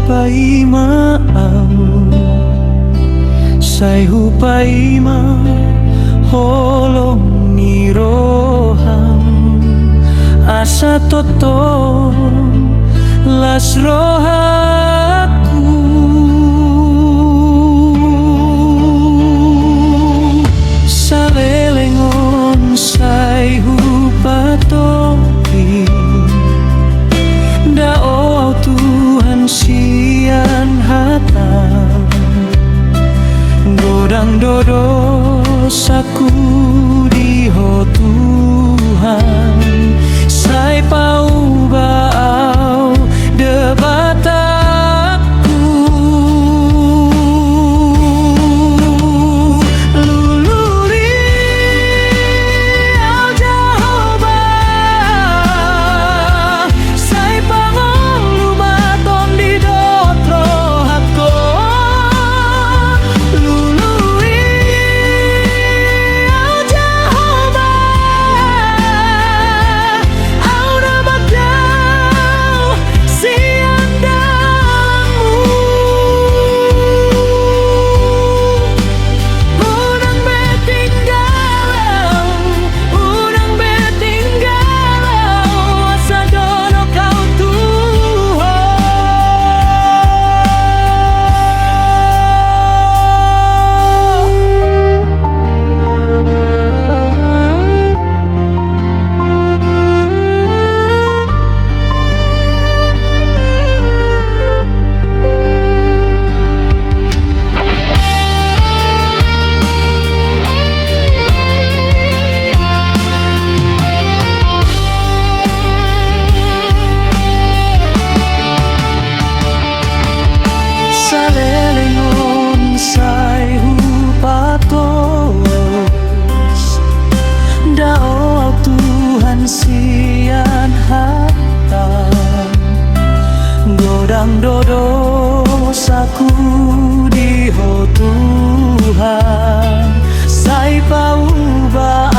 paima au sai hupaima holong ni roham asa toto las rohaku salelengon sai hupatopi da oh Tuhan sian hatam godang dodosaku diho Tuhan sai pau baau debatakku luluri au Jehovah sai pangong lumaton di dotro hapko luluri au Jehovah au dapat siang dalammu udang betinggalau asa dono kau salelengon sai hupatos dao Tuhan sian hatam godang dodosaku diho Tuhan sai pau ba